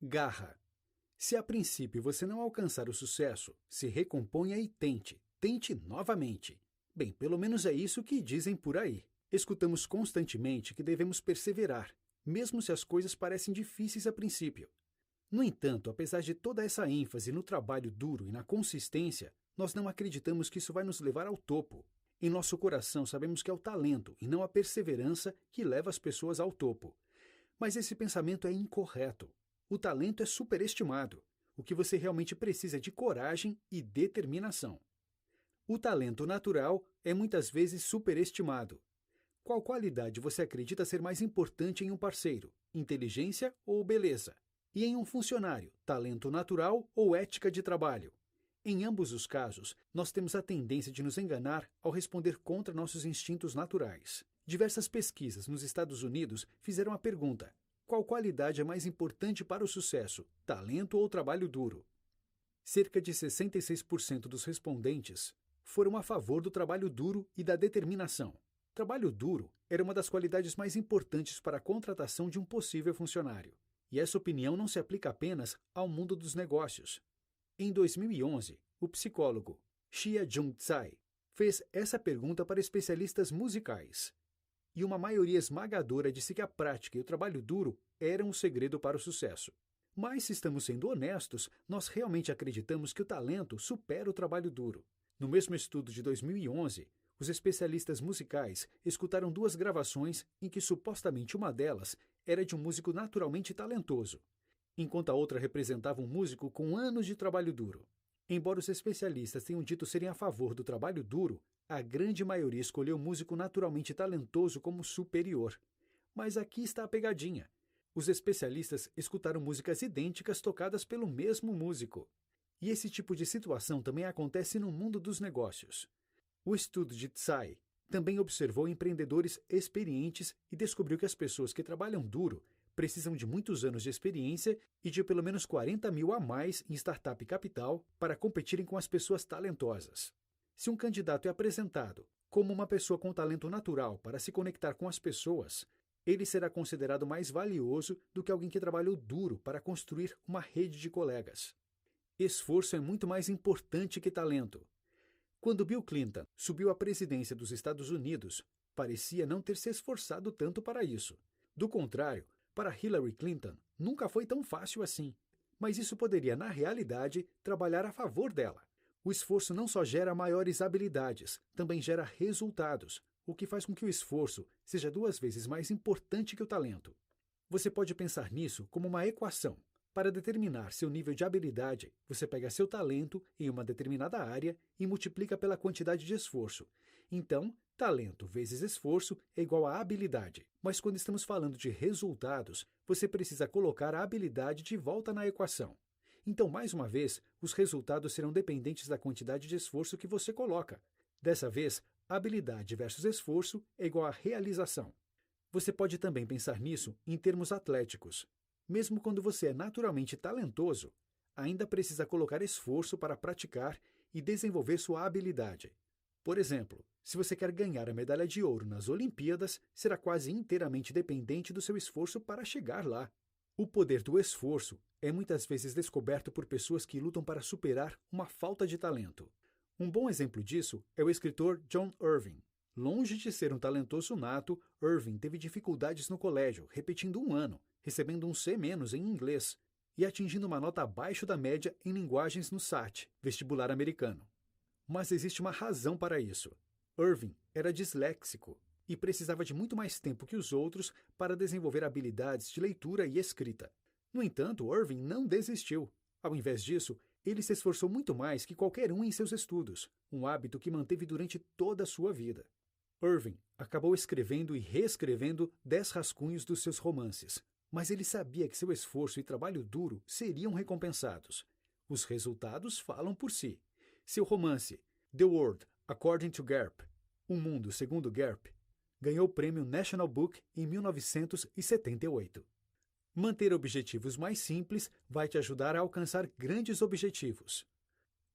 Garra. Se a princípio você não alcançar o sucesso, se recomponha e tente. Tente novamente. Bem, pelo menos é isso que dizem por aí. Escutamos constantemente que devemos perseverar, mesmo se as coisas parecem difíceis a princípio. No entanto, apesar de toda essa ênfase no trabalho duro e na consistência, nós não acreditamos que isso vai nos levar ao topo. Em nosso coração sabemos que é o talento e não a perseverança que leva as pessoas ao topo. Mas esse pensamento é incorreto. O talento é superestimado. O que você realmente precisa é de coragem e determinação. O talento natural é muitas vezes superestimado. Qual qualidade você acredita ser mais importante em um parceiro? Inteligência ou beleza? E em um funcionário, talento natural ou ética de trabalho? Em ambos os casos, nós temos a tendência de nos enganar ao responder contra nossos instintos naturais. Diversas pesquisas nos Estados Unidos fizeram a pergunta: qual qualidade é mais importante para o sucesso, talento ou trabalho duro? Cerca de 66% dos respondentes foram a favor do trabalho duro e da determinação. Trabalho duro era uma das qualidades mais importantes para a contratação de um possível funcionário. E essa opinião não se aplica apenas ao mundo dos negócios. Em 2011, o psicólogo Chia Jung Tsai fez essa pergunta para especialistas musicais. E uma maioria esmagadora disse que a prática e o trabalho duro eram o segredo para o sucesso. Mas, se estamos sendo honestos, nós realmente acreditamos que o talento supera o trabalho duro. No mesmo estudo de 2011, os especialistas musicais escutaram duas gravações em que supostamente uma delas era de um músico naturalmente talentoso, enquanto a outra representava um músico com anos de trabalho duro. Embora os especialistas tenham dito serem a favor do trabalho duro, a grande maioria escolheu o músico naturalmente talentoso como superior. Mas aqui está a pegadinha. Os especialistas escutaram músicas idênticas tocadas pelo mesmo músico. E esse tipo de situação também acontece no mundo dos negócios. O estudo de Tsai também observou empreendedores experientes e descobriu que as pessoas que trabalham duro precisam de muitos anos de experiência e de pelo menos 40 mil a mais em startup capital para competirem com as pessoas talentosas. Se um candidato é apresentado como uma pessoa com talento natural para se conectar com as pessoas, ele será considerado mais valioso do que alguém que trabalhou duro para construir uma rede de colegas. Esforço é muito mais importante que talento. Quando Bill Clinton subiu à presidência dos Estados Unidos, parecia não ter se esforçado tanto para isso. Do contrário, para Hillary Clinton, nunca foi tão fácil assim. Mas isso poderia, na realidade, trabalhar a favor dela. O esforço não só gera maiores habilidades, também gera resultados, o que faz com que o esforço seja 2 vezes mais importante que o talento. Você pode pensar nisso como uma equação. Para determinar seu nível de habilidade, você pega seu talento em uma determinada área e multiplica pela quantidade de esforço. Então, talento vezes esforço é igual a habilidade. Mas quando estamos falando de resultados, você precisa colocar a habilidade de volta na equação. Então, mais uma vez, os resultados serão dependentes da quantidade de esforço que você coloca. Dessa vez, habilidade versus esforço é igual a realização. Você pode também pensar nisso em termos atléticos. Mesmo quando você é naturalmente talentoso, ainda precisa colocar esforço para praticar e desenvolver sua habilidade. Por exemplo, se você quer ganhar a medalha de ouro nas Olimpíadas, será quase inteiramente dependente do seu esforço para chegar lá. O poder do esforço é muitas vezes descoberto por pessoas que lutam para superar uma falta de talento. Um bom exemplo disso é o escritor John Irving. Longe de ser um talentoso nato, Irving teve dificuldades no colégio, repetindo um ano, recebendo um C- em inglês e atingindo uma nota abaixo da média em linguagens no SAT, vestibular americano. Mas existe uma razão para isso. Irving era disléxico e precisava de muito mais tempo que os outros para desenvolver habilidades de leitura e escrita. No entanto, Irving não desistiu. Ao invés disso, ele se esforçou muito mais que qualquer um em seus estudos, um hábito que manteve durante toda a sua vida. Irving acabou escrevendo e reescrevendo 10 rascunhos dos seus romances, mas ele sabia que seu esforço e trabalho duro seriam recompensados. Os resultados falam por si. Seu romance, The World According to Garp, O Mundo Segundo Garp, ganhou o prêmio National Book em 1978. Manter objetivos mais simples vai te ajudar a alcançar grandes objetivos.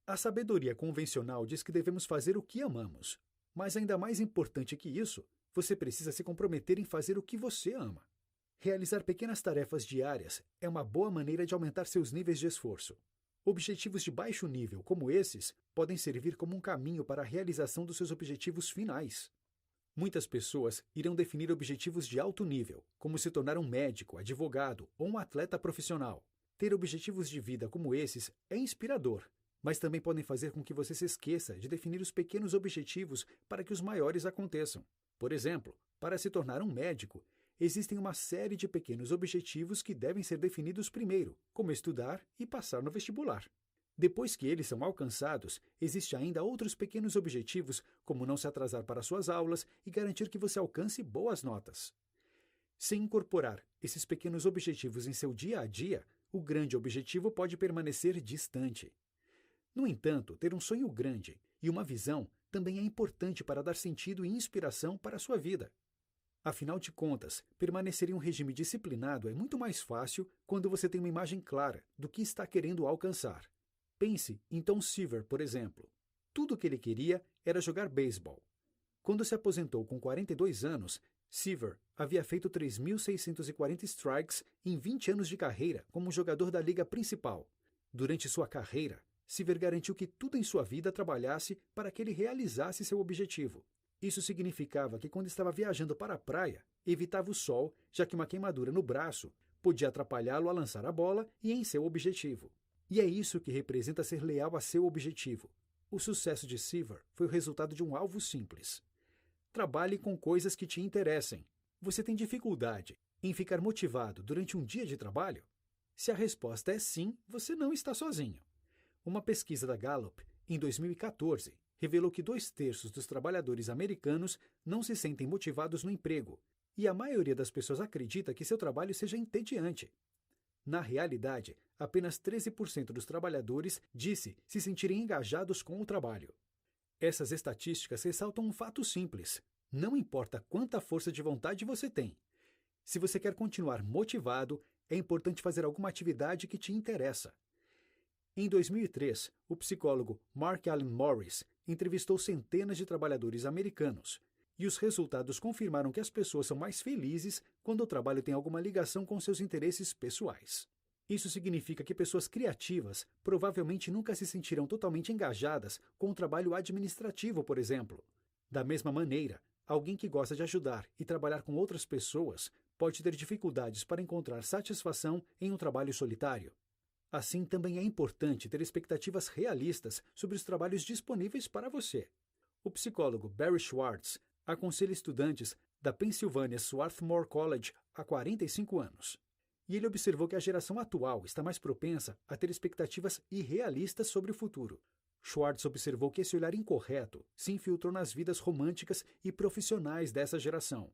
A sabedoria convencional diz que devemos fazer o que amamos, mas ainda mais importante que isso, você precisa se comprometer em fazer o que você ama. Realizar pequenas tarefas diárias é uma boa maneira de aumentar seus níveis de esforço. Objetivos de baixo nível, como esses, podem servir como um caminho para a realização dos seus objetivos finais. Muitas pessoas irão definir objetivos de alto nível, como se tornar um médico, advogado ou um atleta profissional. Ter objetivos de vida como esses é inspirador, mas também podem fazer com que você se esqueça de definir os pequenos objetivos para que os maiores aconteçam. Por exemplo, para se tornar um médico, existem uma série de pequenos objetivos que devem ser definidos primeiro, como estudar e passar no vestibular. Depois que eles são alcançados, existem ainda outros pequenos objetivos, como não se atrasar para suas aulas e garantir que você alcance boas notas. Se incorporar esses pequenos objetivos em seu dia a dia, o grande objetivo pode permanecer distante. No entanto, ter um sonho grande e uma visão também é importante para dar sentido e inspiração para a sua vida. Afinal de contas, permanecer em um regime disciplinado é muito mais fácil quando você tem uma imagem clara do que está querendo alcançar. Pense em Tom Seaver, por exemplo. Tudo o que ele queria era jogar beisebol. Quando se aposentou com 42 anos, Seaver havia feito 3.640 strikes em 20 anos de carreira como jogador da liga principal. Durante sua carreira, Seaver garantiu que tudo em sua vida trabalhasse para que ele realizasse seu objetivo. Isso significava que quando estava viajando para a praia, evitava o sol, já que uma queimadura no braço podia atrapalhá-lo a lançar a bola e em seu objetivo. E é isso que representa ser leal a seu objetivo. O sucesso de Seaver foi o resultado de um alvo simples. Trabalhe com coisas que te interessem. Você tem dificuldade em ficar motivado durante um dia de trabalho? Se a resposta é sim, você não está sozinho. Uma pesquisa da Gallup, em 2014, revelou que 2/3 dos trabalhadores americanos não se sentem motivados no emprego, e a maioria das pessoas acredita que seu trabalho seja entediante. Na realidade, apenas 13% dos trabalhadores disse se sentirem engajados com o trabalho. Essas estatísticas ressaltam um fato simples: não importa quanta força de vontade você tem. Se você quer continuar motivado, é importante fazer alguma atividade que te interessa. Em 2003, o psicólogo Mark Allen Morris entrevistou centenas de trabalhadores americanos, e os resultados confirmaram que as pessoas são mais felizes quando o trabalho tem alguma ligação com seus interesses pessoais. Isso significa que pessoas criativas provavelmente nunca se sentirão totalmente engajadas com o trabalho administrativo, por exemplo. Da mesma maneira, alguém que gosta de ajudar e trabalhar com outras pessoas pode ter dificuldades para encontrar satisfação em um trabalho solitário. Assim, também é importante ter expectativas realistas sobre os trabalhos disponíveis para você. O psicólogo Barry Schwartz aconselha estudantes da Pennsylvania Swarthmore College há 45 anos. E ele observou que a geração atual está mais propensa a ter expectativas irrealistas sobre o futuro. Schwartz observou que esse olhar incorreto se infiltrou nas vidas românticas e profissionais dessa geração.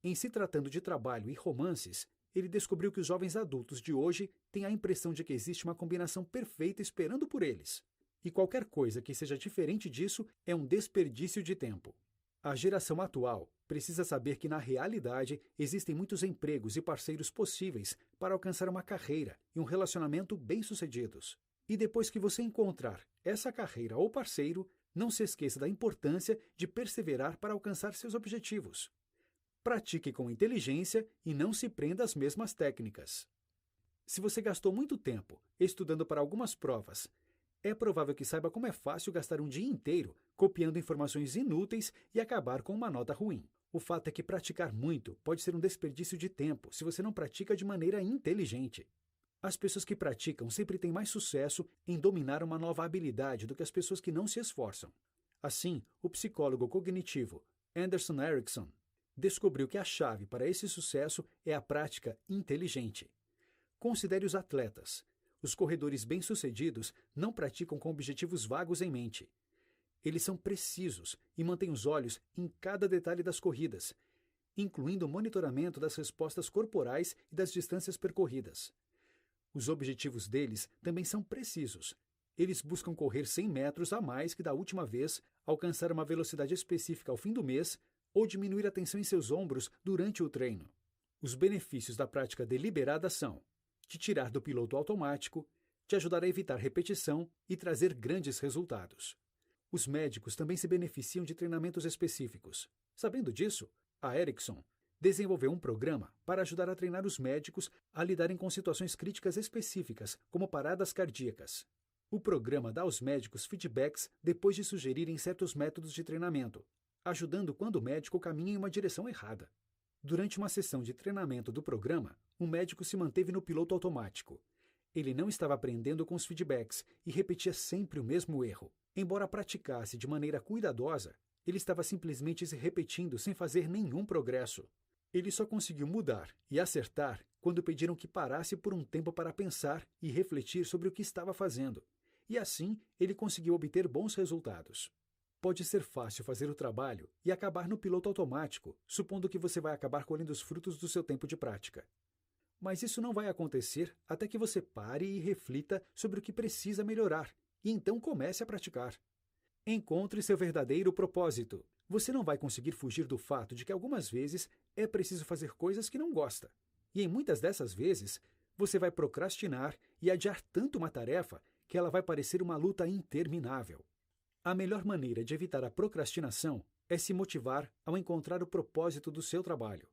Em se tratando de trabalho e romances, ele descobriu que os jovens adultos de hoje têm a impressão de que existe uma combinação perfeita esperando por eles. E qualquer coisa que seja diferente disso é um desperdício de tempo. A geração atual precisa saber que, na realidade, existem muitos empregos e parceiros possíveis para alcançar uma carreira e um relacionamento bem-sucedidos. E depois que você encontrar essa carreira ou parceiro, não se esqueça da importância de perseverar para alcançar seus objetivos. Pratique com inteligência e não se prenda às mesmas técnicas. Se você gastou muito tempo estudando para algumas provas, é provável que saiba como é fácil gastar um dia inteiro copiando informações inúteis e acabar com uma nota ruim. O fato é que praticar muito pode ser um desperdício de tempo se você não pratica de maneira inteligente. As pessoas que praticam sempre têm mais sucesso em dominar uma nova habilidade do que as pessoas que não se esforçam. Assim, o psicólogo cognitivo Anderson Erickson descobriu que a chave para esse sucesso é a prática inteligente. Considere os atletas. Os corredores bem-sucedidos não praticam com objetivos vagos em mente. Eles são precisos e mantêm os olhos em cada detalhe das corridas, incluindo o monitoramento das respostas corporais e das distâncias percorridas. Os objetivos deles também são precisos. Eles buscam correr 100 metros a mais que da última vez, alcançar uma velocidade específica ao fim do mês ou diminuir a tensão em seus ombros durante o treino. Os benefícios da prática deliberada são te tirar do piloto automático, te ajudar a evitar repetição e trazer grandes resultados. Os médicos também se beneficiam de treinamentos específicos. Sabendo disso, a Erickson Desenvolveu um programa para ajudar a treinar os médicos a lidarem com situações críticas específicas, como paradas cardíacas. O programa dá aos médicos feedbacks depois de sugerirem certos métodos de treinamento, ajudando quando o médico caminha em uma direção errada. Durante uma sessão de treinamento do programa, o médico se manteve no piloto automático. Ele não estava aprendendo com os feedbacks e repetia sempre o mesmo erro. Embora praticasse de maneira cuidadosa, ele estava simplesmente se repetindo sem fazer nenhum progresso. Ele só conseguiu mudar e acertar quando pediram que parasse por um tempo para pensar e refletir sobre o que estava fazendo. E assim, ele conseguiu obter bons resultados. Pode ser fácil fazer o trabalho e acabar no piloto automático, supondo que você vai acabar colhendo os frutos do seu tempo de prática. Mas isso não vai acontecer até que você pare e reflita sobre o que precisa melhorar, e então comece a praticar. Encontre seu verdadeiro propósito. Você não vai conseguir fugir do fato de que algumas vezes é preciso fazer coisas que não gosta. E em muitas dessas vezes, você vai procrastinar e adiar tanto uma tarefa que ela vai parecer uma luta interminável. A melhor maneira de evitar a procrastinação é se motivar ao encontrar o propósito do seu trabalho.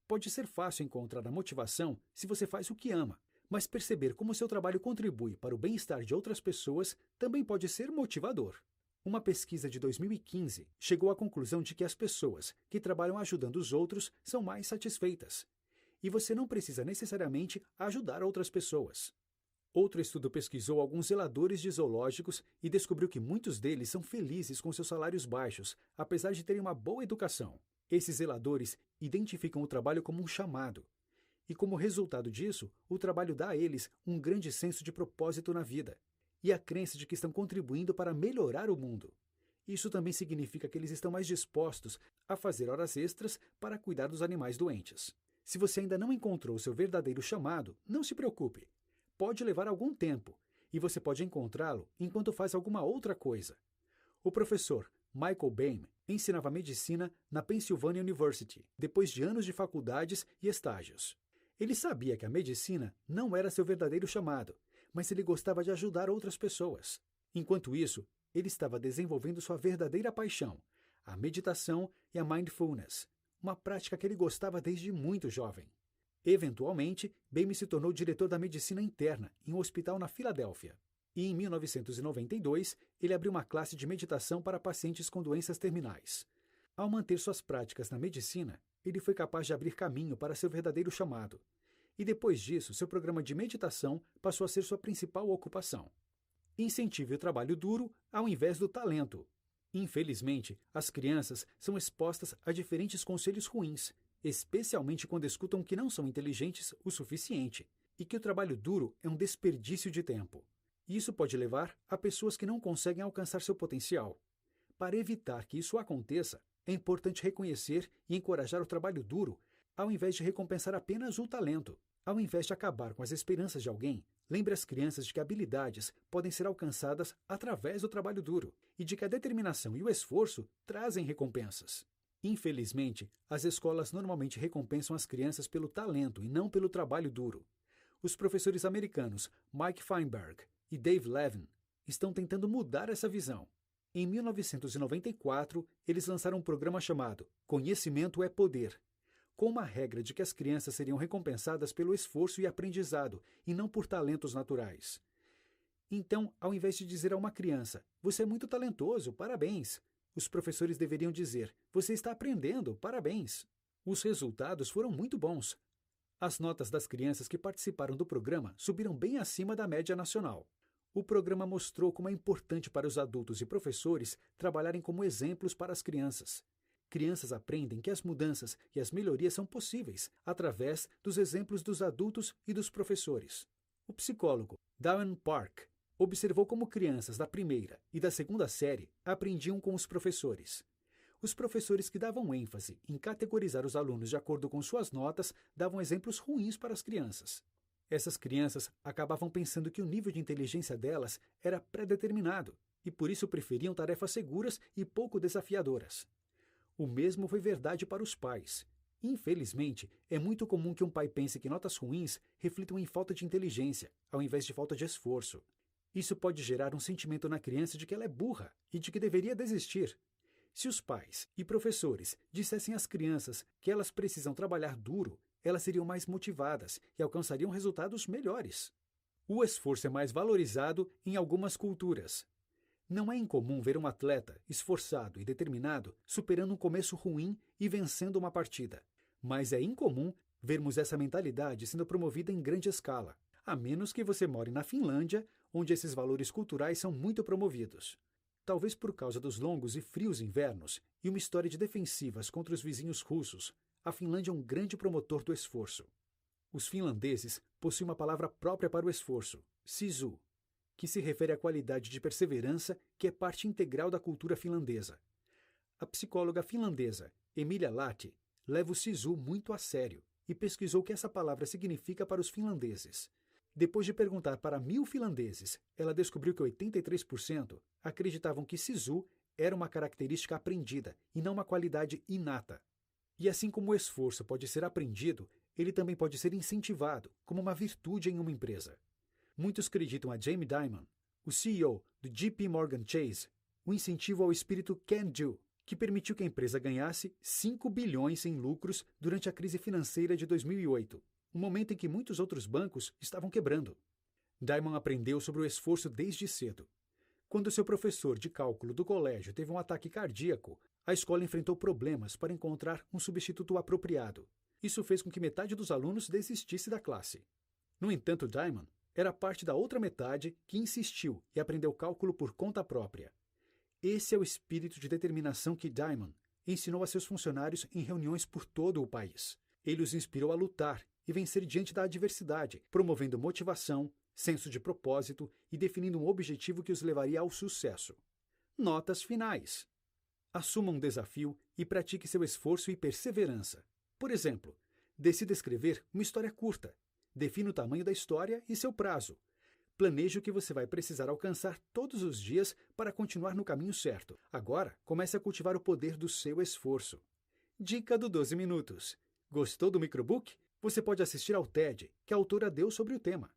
Pode ser fácil encontrar a motivação se você faz o que ama, mas perceber como seu trabalho contribui para o bem-estar de outras pessoas também pode ser motivador. Uma pesquisa de 2015 chegou à conclusão de que as pessoas que trabalham ajudando os outros são mais satisfeitas. E você não precisa necessariamente ajudar outras pessoas. Outro estudo pesquisou alguns zeladores de zoológicos e descobriu que muitos deles são felizes com seus salários baixos, apesar de terem uma boa educação. Esses zeladores identificam o trabalho como um chamado. E como resultado disso, o trabalho dá a eles um grande senso de propósito na vida e a crença de que estão contribuindo para melhorar o mundo. Isso também significa que eles estão mais dispostos a fazer horas extras para cuidar dos animais doentes. Se você ainda não encontrou seu verdadeiro chamado, não se preocupe. Pode levar algum tempo, e você pode encontrá-lo enquanto faz alguma outra coisa. O professor Michael Bain ensinava medicina na Pennsylvania University, depois de anos de faculdades e estágios. Ele sabia que a medicina não era seu verdadeiro chamado, mas ele gostava de ajudar outras pessoas. Enquanto isso, ele estava desenvolvendo sua verdadeira paixão, a meditação e a mindfulness, uma prática que ele gostava desde muito jovem. Eventualmente, Bain se tornou diretor da medicina interna em um hospital na Filadélfia. E em 1992, ele abriu uma classe de meditação para pacientes com doenças terminais. Ao manter suas práticas na medicina, ele foi capaz de abrir caminho para seu verdadeiro chamado. E depois disso, seu programa de meditação passou a ser sua principal ocupação. Incentive o trabalho duro ao invés do talento. Infelizmente, as crianças são expostas a diferentes conselhos ruins, especialmente quando escutam que não são inteligentes o suficiente e que o trabalho duro é um desperdício de tempo. Isso pode levar a pessoas que não conseguem alcançar seu potencial. Para evitar que isso aconteça, é importante reconhecer e encorajar o trabalho duro, ao invés de recompensar apenas o talento. Ao invés de acabar com as esperanças de alguém, lembre as crianças de que habilidades podem ser alcançadas através do trabalho duro e de que a determinação e o esforço trazem recompensas. Infelizmente, as escolas normalmente recompensam as crianças pelo talento e não pelo trabalho duro. Os professores americanos Mike Feinberg e Dave Levin estão tentando mudar essa visão. Em 1994, eles lançaram um programa chamado Conhecimento é Poder, com uma regra de que as crianças seriam recompensadas pelo esforço e aprendizado, e não por talentos naturais. Então, ao invés de dizer a uma criança, você é muito talentoso, parabéns, os professores deveriam dizer, você está aprendendo, parabéns. Os resultados foram muito bons. As notas das crianças que participaram do programa subiram bem acima da média nacional. O programa mostrou como é importante para os adultos e professores trabalharem como exemplos para as crianças. Crianças aprendem que as mudanças e as melhorias são possíveis através dos exemplos dos adultos e dos professores. O psicólogo Darren Park observou como crianças da primeira e da segunda série aprendiam com os professores. Os professores que davam ênfase em categorizar os alunos de acordo com suas notas davam exemplos ruins para as crianças. Essas crianças acabavam pensando que o nível de inteligência delas era pré-determinado e por isso preferiam tarefas seguras e pouco desafiadoras. O mesmo foi verdade para os pais. Infelizmente, é muito comum que um pai pense que notas ruins reflitam em falta de inteligência, ao invés de falta de esforço. Isso pode gerar um sentimento na criança de que ela é burra e de que deveria desistir. Se os pais e professores dissessem às crianças que elas precisam trabalhar duro, elas seriam mais motivadas e alcançariam resultados melhores. O esforço é mais valorizado em algumas culturas. Não é incomum ver um atleta esforçado e determinado superando um começo ruim e vencendo uma partida. Mas é incomum vermos essa mentalidade sendo promovida em grande escala, a menos que você more na Finlândia, onde esses valores culturais são muito promovidos. Talvez por causa dos longos e frios invernos e uma história de defensivas contra os vizinhos russos, a Finlândia é um grande promotor do esforço. Os finlandeses possuem uma palavra própria para o esforço, sisu, que se refere à qualidade de perseverança que é parte integral da cultura finlandesa. A psicóloga finlandesa Emilia Lahti leva o sisu muito a sério e pesquisou o que essa palavra significa para os finlandeses. Depois de perguntar para 1.000 finlandeses, ela descobriu que 83% acreditavam que sisu era uma característica aprendida e não uma qualidade inata. E assim como o esforço pode ser aprendido, ele também pode ser incentivado como uma virtude em uma empresa. Muitos acreditam a Jamie Dimon, o CEO do JP Morgan Chase, o incentivo ao espírito can-do, que permitiu que a empresa ganhasse 5 bilhões em lucros durante a crise financeira de 2008, um momento em que muitos outros bancos estavam quebrando. Dimon aprendeu sobre o esforço desde cedo. Quando seu professor de cálculo do colégio teve um ataque cardíaco, a escola enfrentou problemas para encontrar um substituto apropriado. Isso fez com que metade dos alunos desistisse da classe. No entanto, Dimon era parte da outra metade que insistiu e aprendeu cálculo por conta própria. Esse é o espírito de determinação que Dimon ensinou a seus funcionários em reuniões por todo o país. Ele os inspirou a lutar e vencer diante da adversidade, promovendo motivação, senso de propósito e definindo um objetivo que os levaria ao sucesso. Notas finais. Assuma um desafio e pratique seu esforço e perseverança. Por exemplo, decida escrever uma história curta. Defina o tamanho da história e seu prazo. Planeje o que você vai precisar alcançar todos os dias para continuar no caminho certo. Agora, comece a cultivar o poder do seu esforço. Dica do 12 minutos. Gostou do microbook? Você pode assistir ao TED que a autora deu sobre o tema.